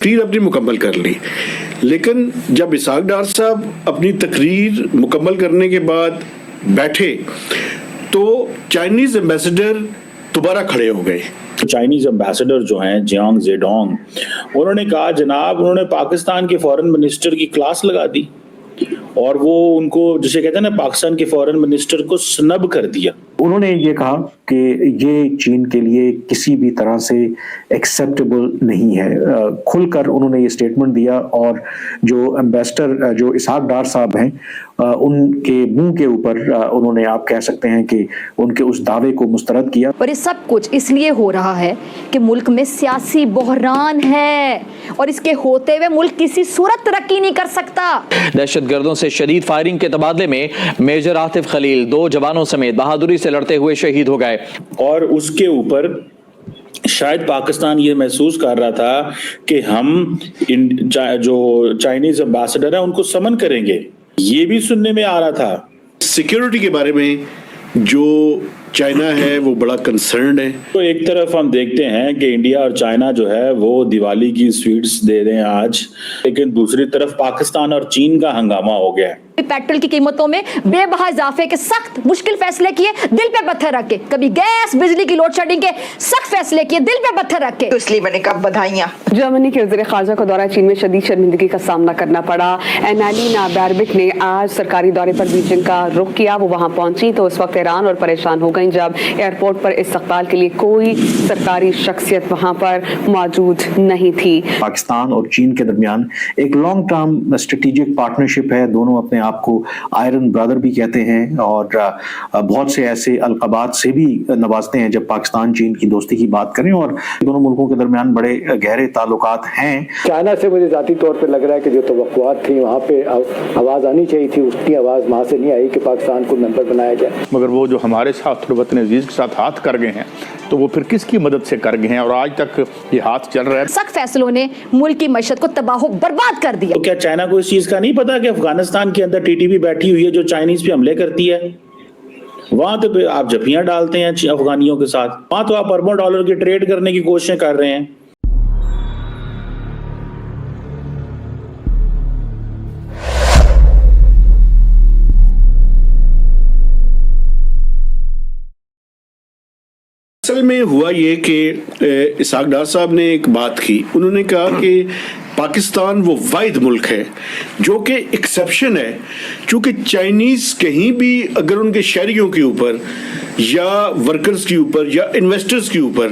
تقریر اپنی مکمل کر لی، لیکن جب اسحاق ڈار صاحب اپنی تقریر مکمل کرنے کے بعد بیٹھے تو چائنیز ایمبیسڈر دوبارہ کھڑے ہو گئے. چائنیز ایمبیسڈر جو ہیں جیانگ زیڈونگ، انہوں نے کہا جناب انہوں نے پاکستان کے فورن منسٹر کی کلاس لگا دی اور وہ ان کو جسے کہتے ہیں نا پاکستان کے فورن منسٹر کو سنب کر دیا. انہوں نے یہ کہا کہ یہ چین کے لیے کسی بھی طرح سے ایکسیپٹیبل نہیں ہے. کھل کر انہوں نے یہ سٹیٹمنٹ دیا اور جو ایمبیسڈر جو اسحاق ڈار صاحب ہیں ان کے منہ کے اوپر انہوں نے آپ کہہ سکتے ہیں کہ ان کے اس دعوے کو مسترد کیا. اور یہ سب کچھ اس لیے ہو رہا ہے کہ ملک میں سیاسی بحران ہے اور اس کے ہوتے ہوئے ملک کسی صورت ترقی نہیں کر سکتا. دہشت گردوں سے شدید فائرنگ کے تبادلے میں میجر عاطف خلیل 2 جوانوں سمیت بہادری سے لڑتے ہوئے شہید ہو گئے. اور اس کے اوپر شاید پاکستان یہ محسوس کر رہا تھا کہ ہم جو چائنیز ایمبیسڈر ہیں ان کو سمن کریں گے. یہ بھی سننے میں آ رہا تھا. سیکیورٹی کے بارے میں جو چائنا ہے وہ بڑا کنسرنڈ ہے. تو ایک طرف ہم دیکھتے ہیں کہ انڈیا اور چائنا جو ہے وہ دیوالی کی سویٹس دے رہے ہیں آج، لیکن دوسری طرف پاکستان اور چین کا ہنگامہ ہو گیا ہے. پیٹرول کی قیمتوں میں بے بہا اضافے کے سخت مشکل فیصلے کیے دل پہ پتھر رکھ کے، کبھی گیس بجلی کی لوڈ شیڈنگ کے سخت فیصلے کیے دل پہ پتھر رکھ کے. تو اس لیے میں نے کہا بدھائیاں. جرمنی کے وزیر خارجہ کو دورہ چین میں شدید شرمندگی کا سامنا کرنا پڑا. اینالینا بیربک نے آج سرکاری دورے پر بیجنگ کا رخ کیا. وہ وہاں پہنچی تو اس وقت حیران اور پریشان ہو گئیں جب ایئرپورٹ پر استقبال کے لیے کوئی سرکاری شخصیت وہاں پر موجود نہیں تھی. پاکستان اور چین کے درمیان ایک لانگ ٹرم اسٹریٹجک پارٹنرشپ ہے. دونوں اپنے آپ کو آئرن برادر بھی کہتے ہیں اور بہت سے ایسے القابات سے بھی نوازتے ہیں جب پاکستان چین کی دوستی کی بات کریں، اور دونوں ملکوں کے درمیان بڑے گہرے تعلقات ہیں. چائنا سے مجھے ذاتی طور پہ لگ رہا ہے کہ جو توقعات تھیں وہاں پہ آواز آنی چاہیے تھی، اس کی آواز وہاں سے نہیں آئی کہ پاکستان کو ممبر بنایا جائے. مگر وہ جو ہمارے ساتھ وطن عزیز کے ساتھ ہاتھ کر گئے ہیں تو وہ پھر کس کی مدد سے کر گئے ہیں اور آج تک یہ ہاتھ چل رہا ہے. سخت فیصلوں نے ملک کی معیشت کو تباہ و برباد کر دیا. تو کیا چائنا کو اس چیز کا نہیں پتا کہ افغانستان کے اندر TTP بیٹھی ہوئی ہے جو چائنیز پہ حملے کرتی ہے؟ وہاں تو آپ جھپیاں ڈالتے ہیں افغانیوں کے ساتھ، وہاں تو آپ اربوں ڈالر کی ٹریڈ کرنے کی کوششیں کر رہے ہیں. اصل میں ہوا یہ کہ اسحاق ڈار صاحب نے ایک بات کی. انہوں نے کہا کہ پاکستان وہ واحد ملک ہے جو کہ ایکسیپشن ہے، چونکہ چائنیز کہیں بھی اگر ان کے شہریوں کے اوپر یا ورکرز کے اوپر یا انویسٹرز کے اوپر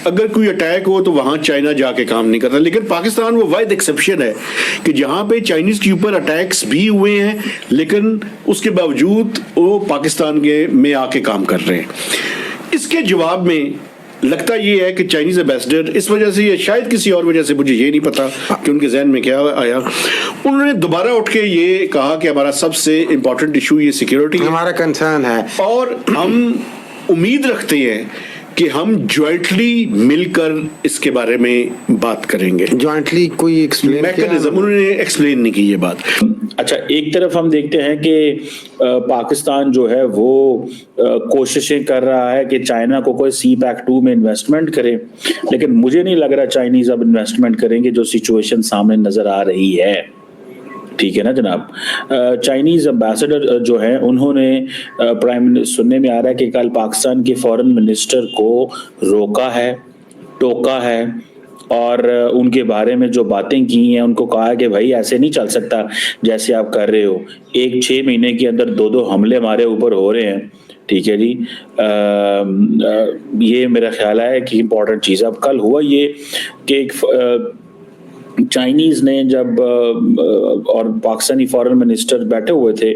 اگر کوئی اٹیک ہو تو وہاں چائنا جا کے کام نہیں کرتا. لیکن پاکستان وہ واحد ایکسیپشن ہے کہ جہاں پہ چائنیز کے اوپر اٹیکس بھی ہوئے ہیں لیکن اس کے باوجود وہ پاکستان کے میں آ کے کام کر رہے ہیں. اس کے جواب میں لگتا یہ ہے کہ چائنیز ایمبیسڈر اس وجہ سے یا شاید کسی اور وجہ سے، مجھے یہ نہیں پتا کہ ان کے ذہن میں کیا آیا، انہوں نے دوبارہ اٹھ کے یہ کہا کہ ہمارا سب سے امپورٹنٹ ایشو یہ سیکیورٹی ہمارا کنسرن ہے اور ہم امید رکھتے ہیں کہ ہم جوائنٹلی مل کر اس کے بارے میں بات کریں گے. جوائنٹلی کوئی میکانزم انہوں نے ایکسپلین نہیں کی یہ بات. اچھا، ایک طرف ہم دیکھتے ہیں کہ پاکستان جو ہے وہ کوششیں کر رہا ہے کہ چائنا کو کوئی سی پیک 2 میں انویسٹمنٹ کرے، لیکن مجھے نہیں لگ رہا چائنیز اب انویسٹمنٹ کریں گے جو سچویشن سامنے نظر آ رہی ہے. ٹھیک ہے نا جناب. چائنیز ایمبیسڈر جو ہیں انہوں نے سننے میں آ رہا ہے کہ کل پاکستان کے فورن منسٹر کو روکا ہے، ٹوکا ہے اور ان کے بارے میں جو باتیں کی ہیں ان کو کہا کہ بھائی ایسے نہیں چل سکتا جیسے آپ کر رہے ہو. 6 مہینے کے اندر 2 حملے ہمارے اوپر ہو رہے ہیں. ٹھیک ہے جی. یہ میرا خیال ہے کہ امپورٹنٹ چیز. اب کل ہوا یہ کہ ایک چائنیز نے جب اور پاکستانی فورن منسٹر بیٹھے ہوئے تھے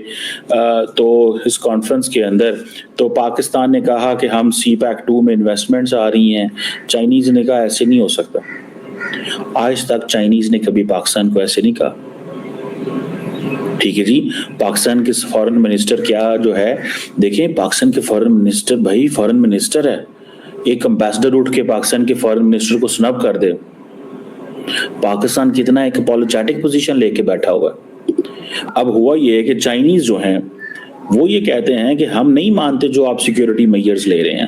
تو اس کانفرنس کے اندر تو پاکستان نے کہا کہ ہم سی پیک 2 میں انویسٹمنٹس آ رہی ہیں. چائنیز نے کہا ایسے نہیں ہو سکتا. آج تک چائنیز نے کبھی پاکستان کو ایسے نہیں کہا. ٹھیک ہے جی. پاکستان کے فورن منسٹر کیا جو ہے دیکھیں، پاکستان کے فورن منسٹر بھائی فورن منسٹر ہے. ایک امبیسڈر اٹھ کے پاکستان کے فورن منسٹر کو سنب کر دے. پاکستان کتنا ایک اپولوجیٹک پوزیشن لے کے بیٹھا ہوا ہے. اب ہوا یہ ہے کہ چائنیز جو ہیں وہ یہ کہتے ہیں کہ ہم نہیں مانتے جو آپ سیکیورٹی میجرز لے رہے ہیں.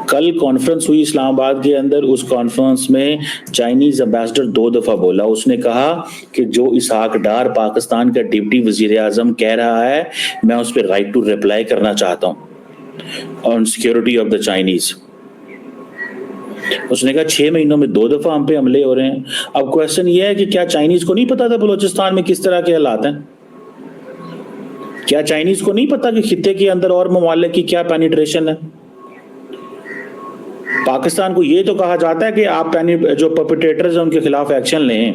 کل کانفرنس ہوئی اسلام آباد کے اندر, اس کانفرنس میں چائنیز امبیسڈر 2 دفعہ بولا. اس نے کہا کہ جو اسحاق ڈار پاکستان کا ڈپٹی وزیر اعظم کہہ رہا ہے, میں اس پہ رائٹ ٹو ریپلائی کرنا چاہتا ہوں آن سیکورٹی آف دا چائنیز. اس نے کہا 6 مہینوں میں 2 دفعہ ہم پہ حملے ہو رہے ہیں. اب کوشچن یہ ہے کہ کیا چائنیز کو نہیں پتا تھا بلوچستان میں کس طرح کے حالات ہیں؟ کیا چائنیز کو نہیں پتا کہ خطے کے اندر اور ممالک کی کیا پینیٹریشن ہے؟ پاکستان کو یہ تو کہا جاتا ہے کہ آپ جو پرپیٹریٹرز ہیں ان کے خلاف ایکشن لیں,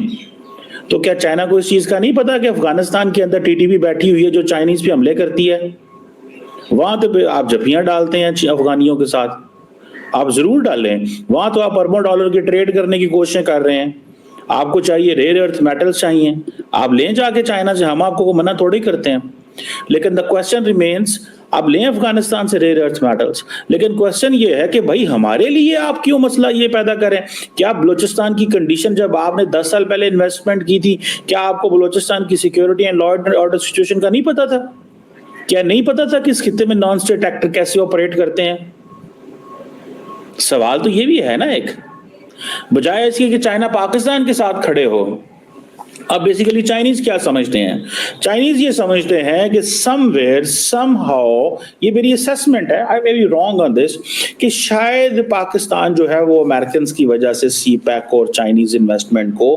تو کیا چائنا کو اس چیز کا نہیں پتا کہ افغانستان کے اندر ٹی ٹی پی بیٹھی ہوئی ہے جو چائنیز پہ حملے کرتی ہے؟ وہاں تو آپ جھپیاں ڈالتے ہیں افغانیوں کے ساتھ, آپ ضرور ڈالیں. وہاں تو آپ اربوں ڈالر کی ٹریڈ کرنے کی کوششیں کر رہے ہیں. آپ کو چاہیے ریئر ارتھ میٹلز چاہیے, آپ لیں جا کے چائنا سے, ہم آپ کو منع تھوڑی کرتے ہیں. لیکن دا کوسچن ریمینز, آپ لیں افغانستان سے ریئر ارتھ میٹلز, لیکن کوسچن یہ ہے کہ بھائی ہمارے لیے آپ کیوں مسئلہ یہ پیدا کریں؟ کیا بلوچستان کی کنڈیشن جب آپ نے 10 سال پہلے انویسٹمنٹ کی تھی, کیا آپ کو بلوچستان کی security and law and order situation کا نہیں پتا تھا؟ کیا نہیں پتا تھا کہ اس خطے میں نان اسٹیٹ ایکٹر کیسے آپریٹ کرتے ہیں؟ سوال تو یہ بھی ہے نا ایک, بجائے اس کے کہ چائنا پاکستان کے ساتھ کھڑے ہو. اب بیسیکلی چائنیز کیا سمجھتے ہیں؟ چائنیز یہ سمجھتے ہیں کہ سم ویئر سم ہاؤ, یہ میری اسیسمنٹ ہے, آئی مے بی رانگ آن دس, کہ شاید پاکستان جو ہے وہ امریکنز کی وجہ سے سی پیک اور چائنیز انویسٹمنٹ کو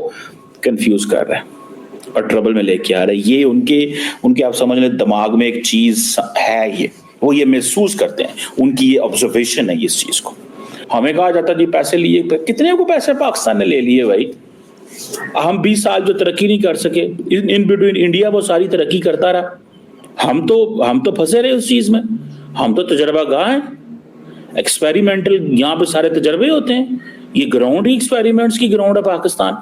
کنفیوز کر رہا ہے اور ٹربل میں لے کے آ رہا ہے. یہ ان کے آپ سمجھ لیں دماغ میں ایک چیز ہے, وہ یہ محسوس کرتے ہیں, ان کی یہ آبزرویشن ہے اس چیز کو. ہمیں کہا جاتا جی پیسے لیے, کتنے کو پیسے پاکستان نے لے لیے بھائی؟ ہم 20 سال جو ترقی نہیں کر سکے, ان بٹوین انڈیا وہ ساری ترقی کرتا رہا. ہم تو پھنسے رہے اس چیز میں. ہم تو تجربہ گاہ ہیں, ایکسپیریمنٹل, یہاں پہ سارے تجربے ہوتے ہیں. یہ گراؤنڈ ہی ایکسپیریمنٹس کی گراؤنڈ ہے پاکستان.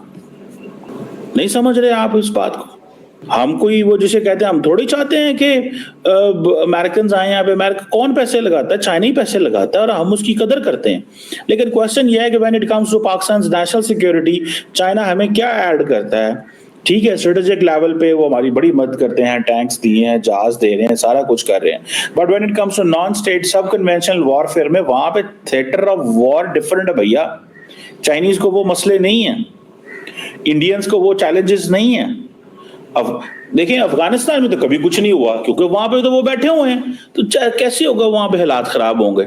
نہیں سمجھ رہے آپ اس بات کو؟ ہم کوئی وہ جسے کہتے ہیں, ہم تھوڑی چاہتے ہیں کہ امریکنز آئیں یہاں پہ. امریکہ کون پیسے لگاتا ہے؟ چائنا ہی پیسے لگاتا ہے, اور ہم اس کی قدر کرتے ہیں. لیکن کوشچن یہ ہے کہ when it comes to Pakistan's national security, China ہمیں کیا ایڈ کرتا ہے؟ ٹھیک ہے, اسٹریٹجک لیول پہ وہ ہماری بڑی مدد کرتے ہیں, ٹینکس دیے ہیں, جہاز دے رہے ہیں, سارا کچھ کر رہے ہیں. But when it comes to non-state sub conventional warfare میں, وہاں پہ تھیٹر آف وار ڈفرنٹ ہے بھیا. چائنیز کو وہ مسئلے نہیں ہیں, انڈینز کو وہ چیلنجز نہیں ہیں. اب دیکھیں افغانستان میں تو کبھی کچھ نہیں ہوا, کیونکہ وہاں پہ تو وہ بیٹھے ہوئے ہیں, تو کیسے ہوگا وہاں پہ حالات خراب ہوں گے؟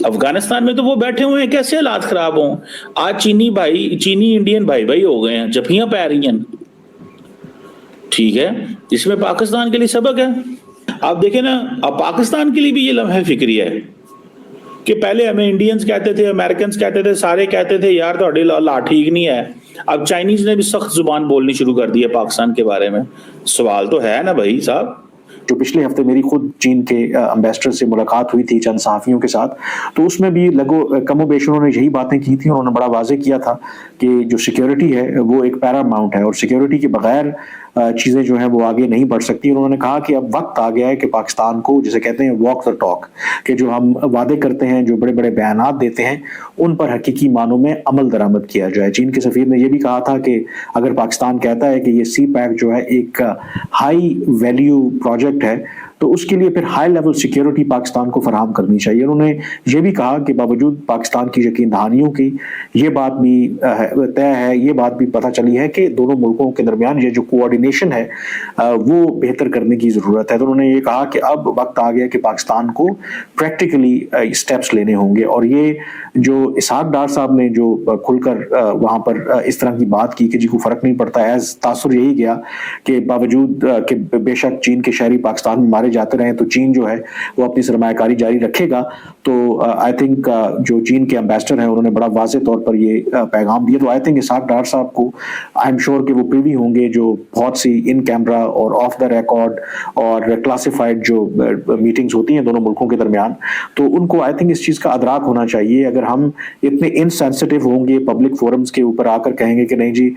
افغانستان میں تو وہ بیٹھے ہوئے ہیں, کیسے حالات خراب ہوں؟ آج چینی انڈین بھائی ہو گئے ہیں, جھپیاں پہ رہی ہیں. ٹھیک ہے, اس میں پاکستان کے لیے سبق ہے. آپ دیکھیں نا, اب پاکستان کے لیے بھی یہ لمحہ فکری ہے کہ پہلے ہمیں انڈینز کہتے تھے, امریکنز کہتے تھے, سارے کہتے تھے یار تھوڑی لا ٹھیک نہیں ہے. اب چائنیز نے بھی سخت زبان بولنی شروع کر دی ہے پاکستان کے بارے میں. سوال تو ہے نا بھائی صاحب. جو پچھلے ہفتے میری خود چین کے امبیسڈر سے ملاقات ہوئی تھی چند صحافیوں کے ساتھ, تو اس میں بھی کم و بیش انہوں نے یہی باتیں کی تھیں. انہوں نے بڑا واضح کیا تھا کہ جو سیکیورٹی ہے وہ ایک پیراماؤنٹ ہے, اور سیکیورٹی کے بغیر چیزیں جو ہیں وہ آگے نہیں بڑھ سکتی. انہوں نے کہا کہ اب وقت آ گیا ہے کہ پاکستان کو, جسے کہتے ہیں واک دا ٹاک, کہ جو ہم وعدے کرتے ہیں, جو بڑے بڑے بیانات دیتے ہیں, ان پر حقیقی معنوں میں عمل درآمد کیا جائے. چین کے سفیر نے یہ بھی کہا تھا کہ اگر پاکستان کہتا ہے کہ یہ سی پیک جو ہے ایک ہائی ویلیو پروجیکٹ ہے, تو اس کے لیے پھر ہائی لیول سیکیورٹی پاکستان کو فراہم کرنی چاہیے. انہوں نے یہ بھی کہا کہ باوجود پاکستان کی یقین دہانیوں کی یہ بات بھی طے ہے, یہ بات بھی پتہ چلی ہے کہ دونوں ملکوں کے درمیان یہ جو کوآرڈینیشن ہے وہ بہتر کرنے کی ضرورت ہے. تو انہوں نے یہ کہا کہ اب وقت آ گیا کہ پاکستان کو پریکٹیکلی اسٹیپس لینے ہوں گے. اور یہ جو اسحاق ڈار صاحب نے جو کھل کر وہاں پر اس طرح کی بات کی کہ جی کو فرق نہیں پڑتا ہے, تاثر یہی گیا کہ باوجود کہ بے شک چین کے شہری پاکستان میں مارے جاتے رہے, تو چین جو ہے وہ اپنی سرمایہ کاری جاری رکھے گا. تو آئی تھنک جو چین کے امبیسڈر ہیں انہوں نے بڑا واضح طور پر یہ پیغام دیا. تو آئی تھنک اسحاق ڈار صاحب کو آئی ایم شیور کہ وہ پریوی ہوں گے جو بہت سی ان کیمرا اور آف دا ریکارڈ اور کلاسیفائڈ جو میٹنگز ہوتی ہیں دونوں ملکوں کے درمیان, تو ان کو آئی تھنک اس چیز کا ادراک ہونا چاہیے. اگر ہم اتنے انسینسٹیو ہوں گے پبلک فورمز کے اوپر آ کر کہیں گے کہ نہیں جی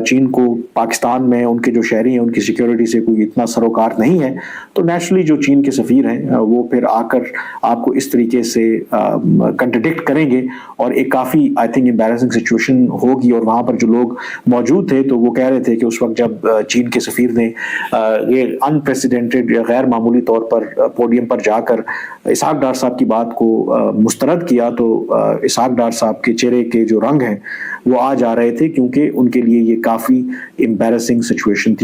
چین کو پاکستان میں ان کے جو شہری ہیں ان کی سیکیورٹی سے کوئی اتنا سروکار نہیں ہے, تو نیچرل اسپیشلی جو چین کے سفیر ہیں وہ پھر آ کر آپ کو اس طریقے سے کنٹرڈکٹ کریں گے اور ایک کافی آئی تھنک امبیرسنگ سچویشن ہوگی. اور وہاں پر جو لوگ موجود تھے تو وہ کہہ رہے تھے کہ اس وقت جب چین کے سفیر نے یہ انپریسیڈنٹڈ یا غیر معمولی طور پر پوڈیم پر جا کر اسحاق ڈار صاحب کی بات کو مسترد کیا تو اسحاق ڈار صاحب کے چہرے کے جو رنگ ہیں وہ آ جا رہے تھے، کیونکہ ان کے لیے یہ کافی امبیرسنگ سچویشن تھی.